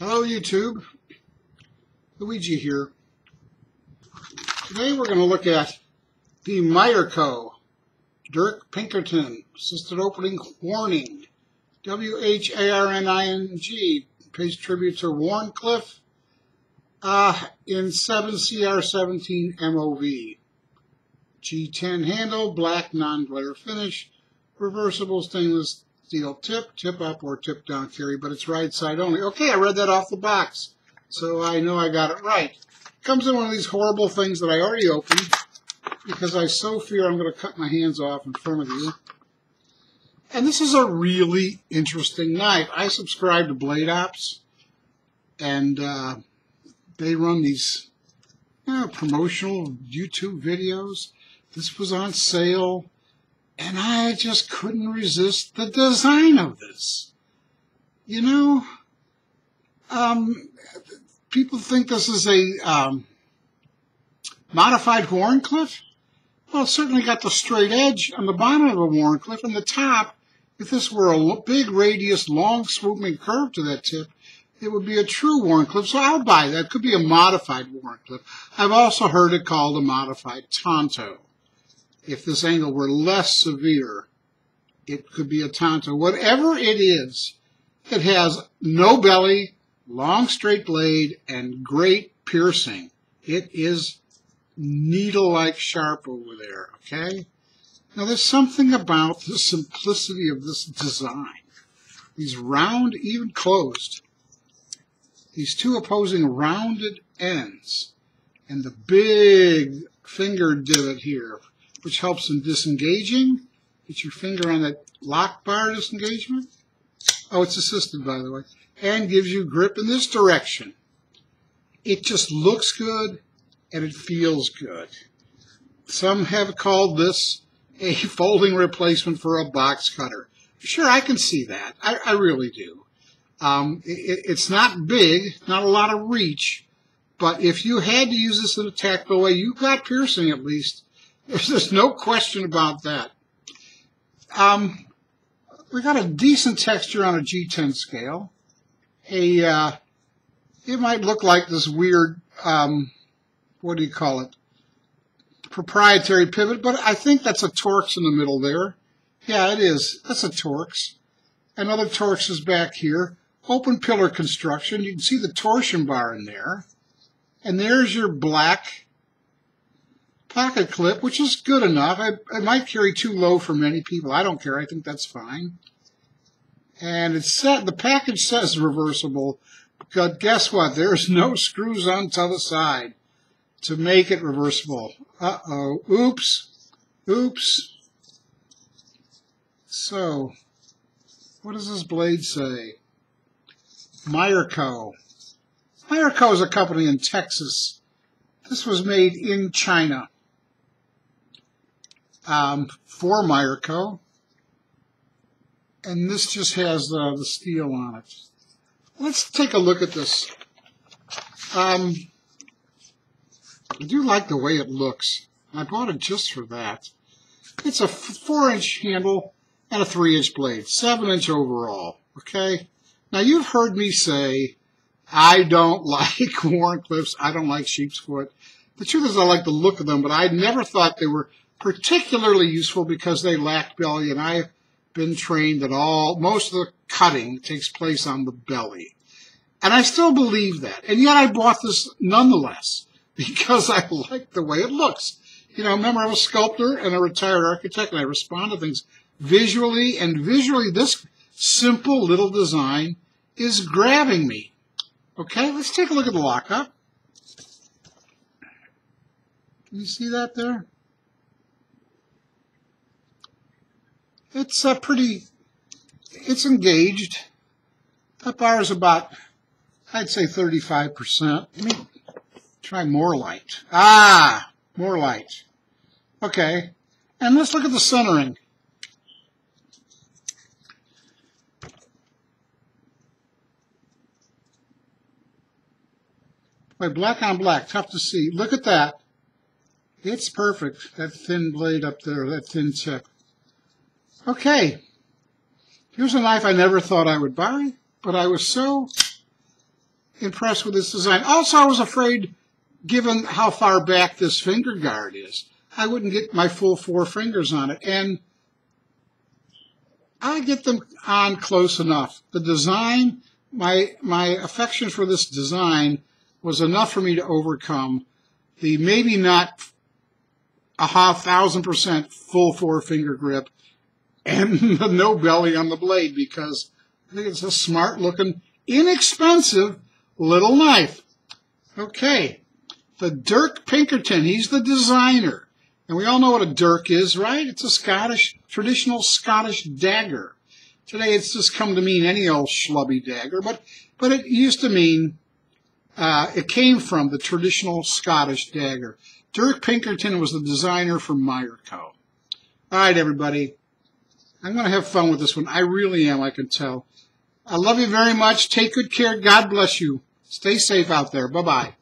Hello YouTube, Luigi here. Today we're going to look at the Meyerco Dirk Pinkerton Assisted Opening Wharning, W-H-A-R-N-I-N-G, pays tribute to Wharncliffe in 7CR17 MOV. G10 handle, black non-glare finish, reversible stainless steel tip up or tip down carry, but it's right side only. Okay, I read that off the box, so I know I got it right. Comes in one of these horrible things that I already opened because I so fear I'm going to cut my hands off in front of you. And this is a really interesting knife. I subscribe to Blade Ops, and they run these promotional YouTube videos. This was on sale, and I just couldn't resist the design of this. You know, people think this is a modified Wharncliffe. Well, it's certainly got the straight edge on the bottom of a Wharncliffe, and the top, if this were a big radius, long swooping curve to that tip, it would be a true Wharncliffe, so I'll buy that. It could be a modified Wharncliffe. I've also heard it called a modified Tonto. If this angle were less severe, it could be a Tonto. Whatever it is, it has no belly, long straight blade, and great piercing. It is needle-like sharp over there, okay? Now, there's something about the simplicity of this design. These round, even closed, these two opposing rounded ends, and the big finger divot here, which helps in disengaging. Get your finger on that lock bar disengagement. Oh, it's assisted, by the way. And gives you grip in this direction. It just looks good, and it feels good. Some have called this a folding replacement for a box cutter. Sure, I can see that. I really do. It's not big, not a lot of reach, but if you had to use this in a tactical way, you got piercing at least. There's no question about that. We got a decent texture on a G10 scale. It might look like this weird, what do you call it, proprietary pivot, but I think that's a Torx in the middle there. Yeah, it is. That's a Torx. Another Torx is back here. Open pillar construction. You can see the torsion bar in there. And there's your black pocket clip, which is good enough. I might carry too low for many people. I don't care. I think that's fine. And it's set. The package says reversible, but guess what? There's no screws on the other side to make it reversible. Uh-oh. Oops. Oops. So, what does this blade say? Meyerco. Meyerco is a company in Texas. This was made in China for Meyerco. And this just has the steel on it. Let's take a look at this. I do like the way it looks. I bought it just for that. It's a 4-inch handle and a 3-inch blade, 7-inch overall, okay? Now, you've heard me say I don't like Wharncliffes, I don't like sheepsfoot. The truth is I like the look of them, but I never thought they were particularly useful because they lacked belly, and I've been trained that most of the cutting takes place on the belly. And I still believe that. And yet I bought this nonetheless because I like the way it looks. You know, remember, I'm a sculptor and a retired architect, and I respond to things visually, and visually this simple little design is grabbing me. Okay, let's take a look at the lockup. Can you see that there? It's it's engaged. That bar is about, I'd say 35%. Let me try more light. Ah, more light. Okay, and let's look at the centering. Boy, black on black, tough to see. Look at that. It's perfect, that thin blade up there, that thin tip. Okay, here's a knife I never thought I would buy, but I was so impressed with this design. Also, I was afraid, given how far back this finger guard is, I wouldn't get my full 4 fingers on it. And I get them on close enough. The design, my affection for this design was enough for me to overcome the maybe not 1,000% full 4-finger grip and the no belly on the blade, because I think it's a smart-looking, inexpensive little knife. Okay, the Dirk Pinkerton, he's the designer. And we all know what a dirk is, right? It's a traditional Scottish dagger. Today it's just come to mean any old schlubby dagger, but it used to mean, it came from the traditional Scottish dagger. Dirk Pinkerton was the designer for Meyerco. All right, everybody. I'm going to have fun with this one. I really am, I can tell. I love you very much. Take good care. God bless you. Stay safe out there. Bye-bye.